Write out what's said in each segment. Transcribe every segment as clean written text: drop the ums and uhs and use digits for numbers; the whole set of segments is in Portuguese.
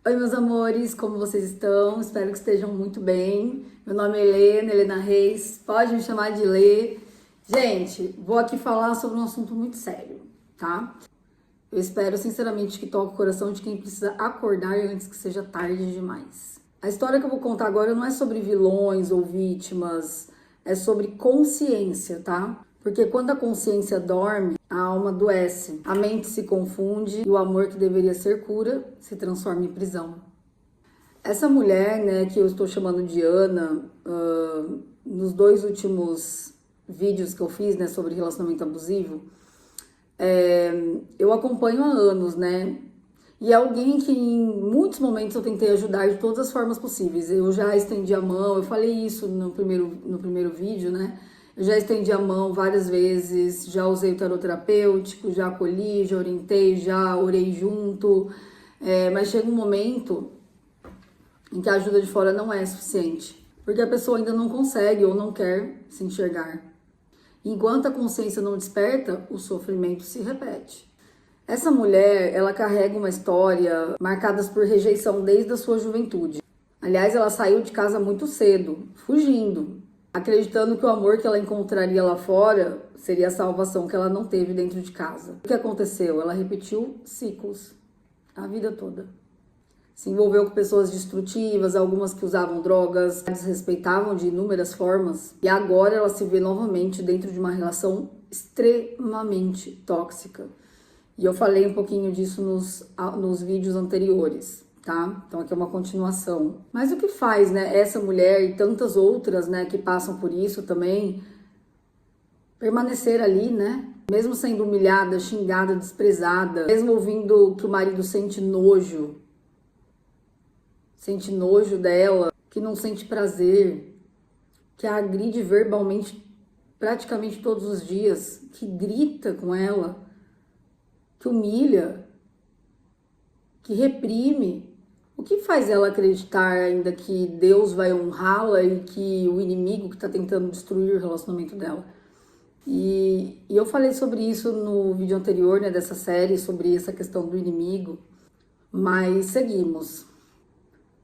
Oi, meus amores, como vocês estão? Espero que estejam muito bem. Meu nome é Helena Reis, pode me chamar de Lê. Gente, vou aqui falar sobre um assunto muito sério, tá? Eu espero sinceramente que toque o coração de quem precisa acordar antes que seja tarde demais. A história que eu vou contar agora não é sobre vilões ou vítimas, é sobre consciência, tá? Porque quando a consciência dorme, a alma adoece, a mente se confunde e o amor que deveria ser cura se transforma em prisão. Essa mulher, né, que eu estou chamando de Ana, nos 2 últimos vídeos que eu fiz, né, sobre relacionamento abusivo, eu acompanho há anos, né? E é alguém que em muitos momentos eu tentei ajudar de todas as formas possíveis. Eu já estendi a mão, eu falei isso no primeiro vídeo, né? Eu já estendi a mão várias vezes, já usei o tarot terapêutico, já acolhi, já orientei, já orei junto. Mas chega um momento em que a ajuda de fora não é suficiente, porque a pessoa ainda não consegue ou não quer se enxergar. Enquanto a consciência não desperta, o sofrimento se repete. Essa mulher, ela carrega uma história marcada por rejeição desde a sua juventude. Aliás, ela saiu de casa muito cedo, fugindo, acreditando que o amor que ela encontraria lá fora seria a salvação que ela não teve dentro de casa. O que aconteceu? Ela repetiu ciclos a vida toda. Se envolveu com pessoas destrutivas, algumas que usavam drogas, desrespeitavam de inúmeras formas, e agora ela se vê novamente dentro de uma relação extremamente tóxica. E eu falei um pouquinho disso nos vídeos anteriores, tá? Então aqui é uma continuação. Mas o que faz, né, essa mulher e tantas outras, né, que passam por isso também, permanecer ali, né? Mesmo sendo humilhada, xingada, desprezada, mesmo ouvindo que o marido sente nojo dela, que não sente prazer, que a agride verbalmente praticamente todos os dias, que grita com ela, que humilha, que reprime. O que faz ela acreditar ainda que Deus vai honrá-la e que o inimigo que está tentando destruir o relacionamento dela? E eu falei sobre isso no vídeo anterior, né, dessa série, sobre essa questão do inimigo, mas seguimos.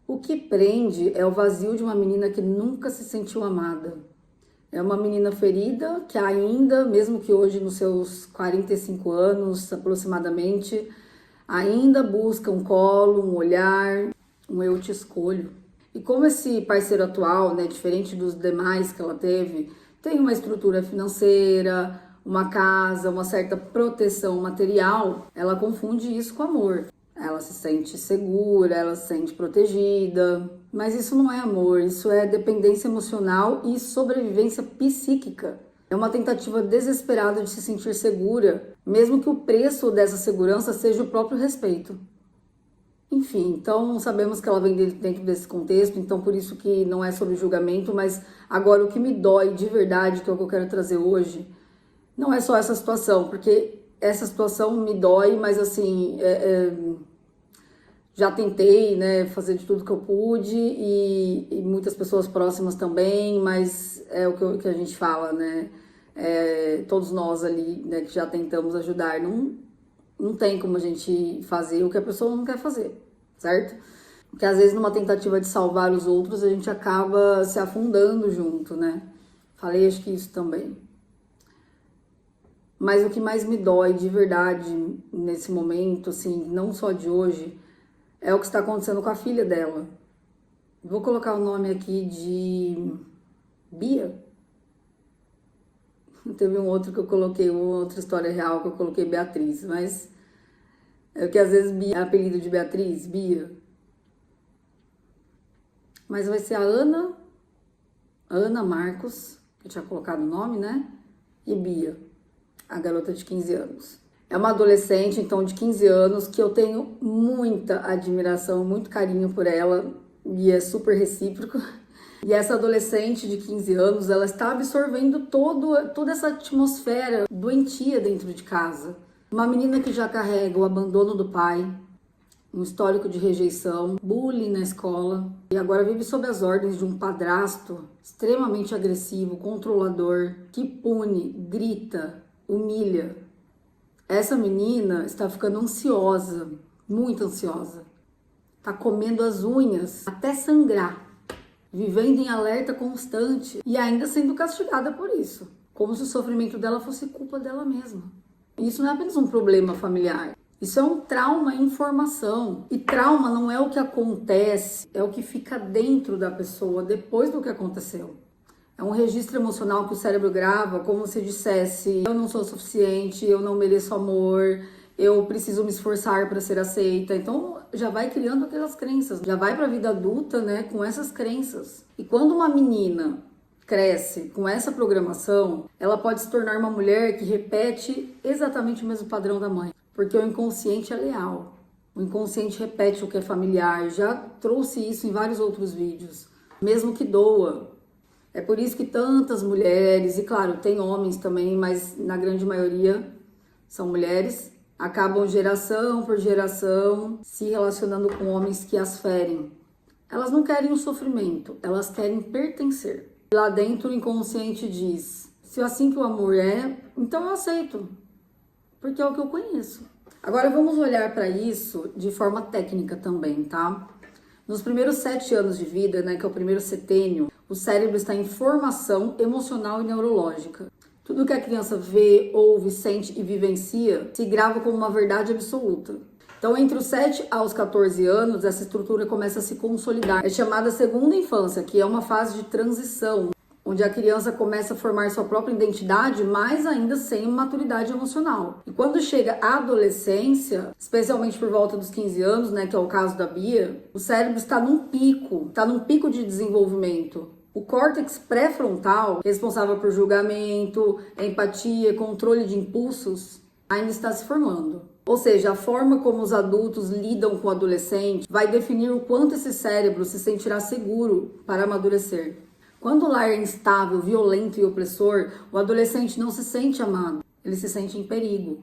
O que prende é o vazio de uma menina que nunca se sentiu amada. É uma menina ferida que ainda, mesmo que hoje nos seus 45 anos aproximadamente, ainda busca um colo, um olhar, um eu te escolho. E como esse parceiro atual, né, diferente dos demais que ela teve, tem uma estrutura financeira, uma casa, uma certa proteção material, ela confunde isso com amor. Ela se sente segura, ela se sente protegida, mas isso não é amor, isso é dependência emocional e sobrevivência psíquica. É uma tentativa desesperada de se sentir segura, mesmo que o preço dessa segurança seja o próprio respeito. Enfim, então sabemos que ela vem dentro desse contexto, então por isso que não é sobre julgamento, mas agora o que me dói de verdade, que é o que eu quero trazer hoje, não é só essa situação, porque essa situação me dói, mas assim, já tentei, né, fazer de tudo que eu pude e muitas pessoas próximas também, mas é o que a gente fala, né, todos nós ali, né, que já tentamos ajudar, não tem como a gente fazer o que a pessoa não quer fazer, certo? Porque às vezes numa tentativa de salvar os outros, a gente acaba se afundando junto, né? Falei, acho que isso também. Mas o que mais me dói de verdade nesse momento, assim, não só de hoje, é o que está acontecendo com a filha dela. Vou colocar o nome aqui de Bia. Teve um outro que eu coloquei, uma outra história real que eu coloquei Beatriz, mas é que às vezes Bia é apelido de Beatriz, Bia. Mas vai ser a Ana Marcos, que eu tinha colocado o nome, né? E Bia, a garota de 15 anos. É uma adolescente, então, de 15 anos, que eu tenho muita admiração, muito carinho por ela, e é super recíproco. E essa adolescente de 15 anos, ela está absorvendo toda essa atmosfera doentia dentro de casa. Uma menina que já carrega o abandono do pai, um histórico de rejeição, bullying na escola, e agora vive sob as ordens de um padrasto extremamente agressivo, controlador, que pune, grita, humilha. Essa menina está ficando ansiosa, muito ansiosa. tá comendo as unhas até sangrar, vivendo em alerta constante e ainda sendo castigada por isso, como se o sofrimento dela fosse culpa dela mesma. Isso não é apenas um problema familiar, isso é um trauma em formação. E trauma não é o que acontece, é o que fica dentro da pessoa depois do que aconteceu. É um registro emocional que o cérebro grava como se dissesse: eu não sou suficiente, eu não mereço amor, eu preciso me esforçar para ser aceita. Então já vai criando aquelas crenças, já vai para a vida adulta, né, com essas crenças. E quando uma menina cresce com essa programação, ela pode se tornar uma mulher que repete exatamente o mesmo padrão da mãe, porque o inconsciente é leal. O inconsciente repete o que é familiar. Já trouxe isso em vários outros vídeos, mesmo que doa. É por isso que tantas mulheres, e claro, tem homens também, mas na grande maioria são mulheres, acabam geração por geração se relacionando com homens que as ferem. Elas não querem o sofrimento, elas querem pertencer. Lá dentro o inconsciente diz: se é assim que o amor é, então eu aceito, porque é o que eu conheço. Agora vamos olhar para isso de forma técnica também, tá? Nos primeiros 7 anos de vida, né, que é o primeiro setênio, o cérebro está em formação emocional e neurológica. Tudo que a criança vê, ouve, sente e vivencia se grava como uma verdade absoluta. Então, entre os 7 aos 14 anos, essa estrutura começa a se consolidar. É chamada segunda infância, que é uma fase de transição, onde a criança começa a formar sua própria identidade, mas ainda sem maturidade emocional. E quando chega a adolescência, especialmente por volta dos 15 anos, né, que é o caso da Bia, o cérebro está num pico de desenvolvimento. O córtex pré-frontal, responsável por julgamento, empatia, controle de impulsos, ainda está se formando. Ou seja, a forma como os adultos lidam com o adolescente vai definir o quanto esse cérebro se sentirá seguro para amadurecer. Quando o lar é instável, violento e opressor, o adolescente não se sente amado, ele se sente em perigo.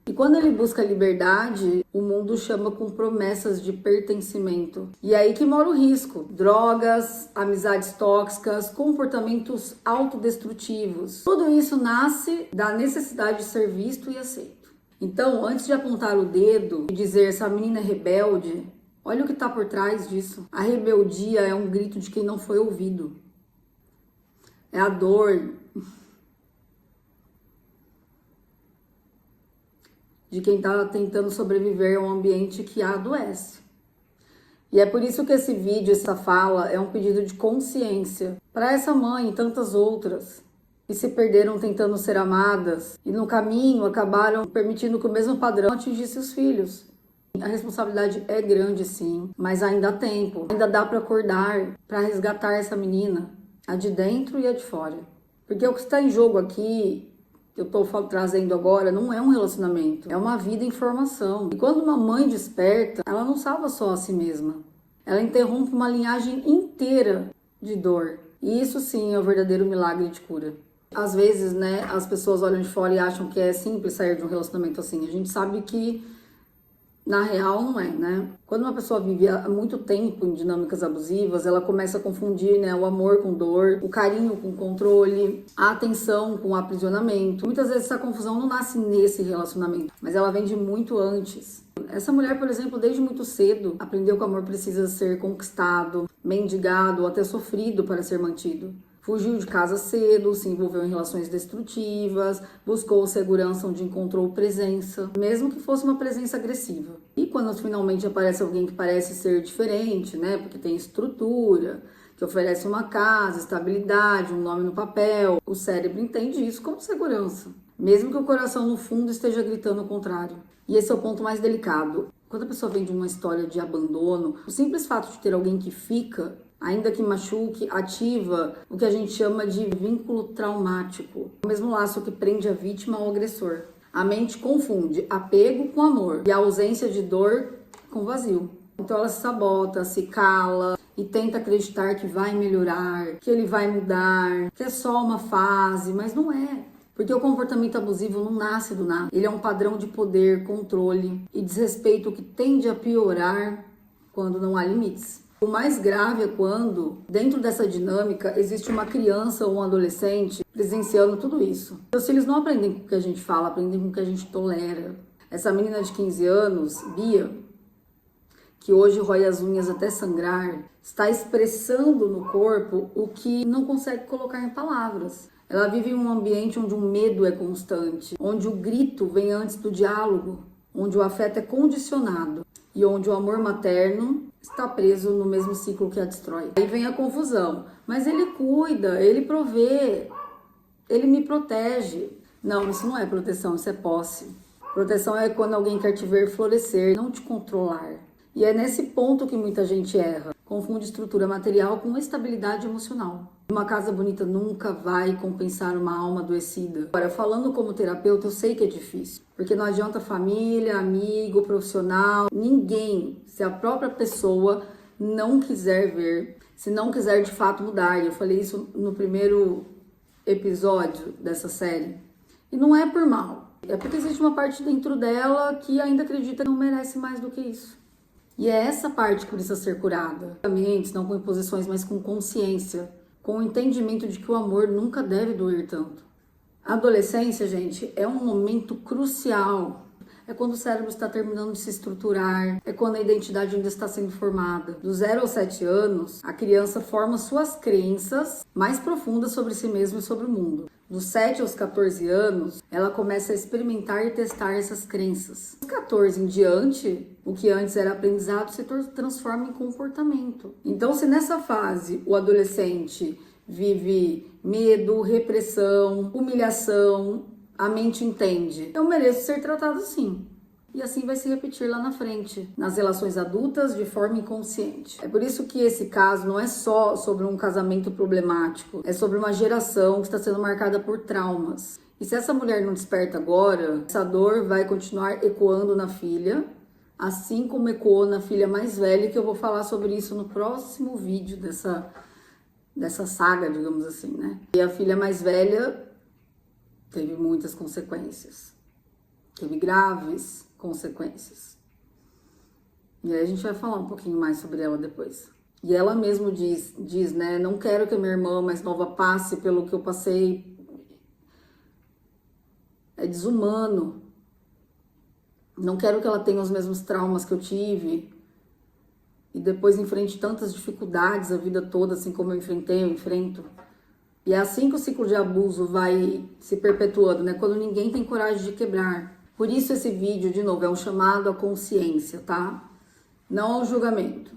E quando ele busca liberdade, o mundo chama com promessas de pertencimento. E é aí que mora o risco. Drogas, amizades tóxicas, comportamentos autodestrutivos. Tudo isso nasce da necessidade de ser visto e aceito. Então, antes de apontar o dedo e dizer essa menina é rebelde, olha o que está por trás disso. A rebeldia é um grito de quem não foi ouvido. É a dor de quem está tentando sobreviver a um ambiente que a adoece. E é por isso que esse vídeo, essa fala, é um pedido de consciência para essa mãe e tantas outras que se perderam tentando ser amadas e no caminho acabaram permitindo que o mesmo padrão atingisse os filhos. A responsabilidade é grande, sim, mas ainda há tempo, ainda dá para acordar, para resgatar essa menina, a de dentro e a de fora. Porque o que está em jogo aqui, eu estou trazendo agora, não é um relacionamento, é uma vida em formação. E quando uma mãe desperta, ela não salva só a si mesma, ela interrompe uma linhagem inteira de dor. E isso sim é o verdadeiro milagre de cura. Às vezes, né, as pessoas olham de fora e acham que é simples sair de um relacionamento assim. A gente sabe que na real não é, né? Quando uma pessoa vive há muito tempo em dinâmicas abusivas, ela começa a confundir, né, o amor com dor, o carinho com controle, a atenção com aprisionamento. Muitas vezes essa confusão não nasce nesse relacionamento, mas ela vem de muito antes. Essa mulher, por exemplo, desde muito cedo, aprendeu que o amor precisa ser conquistado, mendigado ou até sofrido para ser mantido. Fugiu de casa cedo, se envolveu em relações destrutivas, buscou segurança onde encontrou presença, mesmo que fosse uma presença agressiva. E quando finalmente aparece alguém que parece ser diferente, né, porque tem estrutura, que oferece uma casa, estabilidade, um nome no papel, o cérebro entende isso como segurança, mesmo que o coração no fundo esteja gritando o contrário. E esse é o ponto mais delicado. Quando a pessoa vem de uma história de abandono, o simples fato de ter alguém que fica, ainda que machuque, ativa o que a gente chama de vínculo traumático. O mesmo laço que prende a vítima ao agressor. A mente confunde apego com amor e a ausência de dor com vazio. Então ela se sabota, se cala e tenta acreditar que vai melhorar, que ele vai mudar, que é só uma fase, mas não é. Porque o comportamento abusivo não nasce do nada. Ele é um padrão de poder, controle e desrespeito que tende a piorar quando não há limites. O mais grave é quando, dentro dessa dinâmica, existe uma criança ou um adolescente presenciando tudo isso. Os filhos não aprendem com o que a gente fala, aprendem com o que a gente tolera. Essa menina de 15 anos, Bia, que hoje rói as unhas até sangrar, está expressando no corpo o que não consegue colocar em palavras. Ela vive em um ambiente onde o medo é constante, onde o grito vem antes do diálogo, onde o afeto é condicionado e onde o amor materno está preso no mesmo ciclo que a destrói. Aí vem a confusão. Mas ele cuida, ele provê, ele me protege. Não, isso não é proteção, isso é posse. Proteção é quando alguém quer te ver florescer, não te controlar. E é nesse ponto que muita gente erra. Confunde estrutura material com estabilidade emocional. Uma casa bonita nunca vai compensar uma alma adoecida. Agora, falando como terapeuta, eu sei que é difícil. Porque não adianta família, amigo, profissional, ninguém, se a própria pessoa não quiser ver, se não quiser de fato mudar. E eu falei isso no primeiro episódio dessa série. E não é por mal. É porque existe uma parte dentro dela que ainda acredita que não merece mais do que isso. E é essa parte que precisa ser curada. Não com imposições, mas com consciência. Com o entendimento de que o amor nunca deve doer tanto. A adolescência, gente, é um momento crucial. É quando o cérebro está terminando de se estruturar. É quando a identidade ainda está sendo formada. Do 0 aos 7 anos, a criança forma suas crenças mais profundas sobre si mesma e sobre o mundo. Dos 7 aos 14 anos, ela começa a experimentar e testar essas crenças. Dos 14 em diante, o que antes era aprendizado se transforma em comportamento. Então, se nessa fase o adolescente vive medo, repressão, humilhação, a mente entende: eu mereço ser tratado assim. E assim vai se repetir lá na frente, nas relações adultas, de forma inconsciente. É por isso que esse caso não é só sobre um casamento problemático, é sobre uma geração que está sendo marcada por traumas. E se essa mulher não desperta agora, essa dor vai continuar ecoando na filha, assim como ecoou na filha mais velha, que eu vou falar sobre isso no próximo vídeo dessa saga, digamos assim, né? E a filha mais velha teve muitas consequências. Teve graves consequências. E aí a gente vai falar um pouquinho mais sobre ela depois. E ela mesma diz, né? Não quero que a minha irmã mais nova passe pelo que eu passei. É desumano. Não quero que ela tenha os mesmos traumas que eu tive. E depois enfrente tantas dificuldades a vida toda, assim como eu enfrento. E é assim que o ciclo de abuso vai se perpetuando, né? Quando ninguém tem coragem de quebrar. Por isso esse vídeo, de novo, é um chamado à consciência, tá? Não ao julgamento.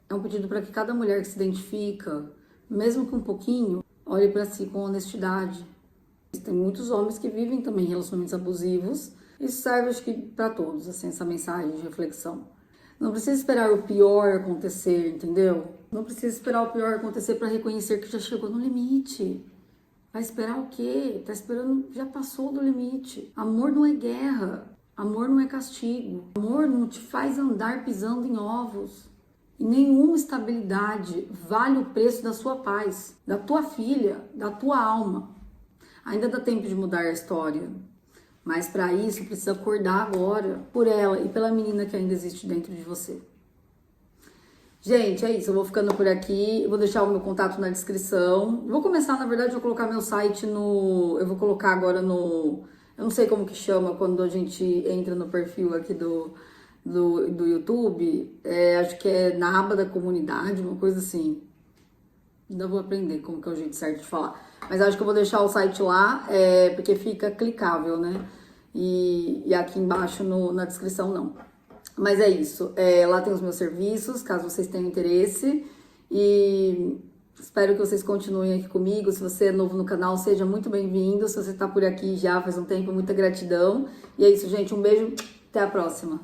É um pedido para que cada mulher que se identifica, mesmo com um pouquinho, olhe para si com honestidade. Tem muitos homens que vivem também relacionamentos abusivos. Isso serve, acho que, para todos, assim, essa mensagem de reflexão. Não precisa esperar o pior acontecer, entendeu? Não precisa esperar o pior acontecer para reconhecer que já chegou no limite. Vai esperar o quê? Tá esperando, já passou do limite. Amor não é guerra. Amor não é castigo. Amor não te faz andar pisando em ovos. E nenhuma estabilidade vale o preço da sua paz, da tua filha, da tua alma. Ainda dá tempo de mudar a história. Mas para isso precisa acordar agora por ela e pela menina que ainda existe dentro de você. Gente, é isso. Eu vou ficando por aqui. Eu vou deixar o meu contato na descrição. Vou começar, na verdade, eu vou colocar meu site no... Eu vou colocar agora no... Eu não sei como que chama quando a gente entra no perfil aqui do YouTube. Acho que é na aba da comunidade, uma coisa assim. Ainda vou aprender como que é o jeito certo de falar. Mas acho que eu vou deixar o site lá, porque fica clicável, né? E aqui embaixo na descrição não. Mas é isso. Lá tem os meus serviços, caso vocês tenham interesse. E espero que vocês continuem aqui comigo. Se você é novo no canal, seja muito bem-vindo. Se você tá por aqui já faz um tempo, muita gratidão. E é isso, gente. Um beijo. Até a próxima.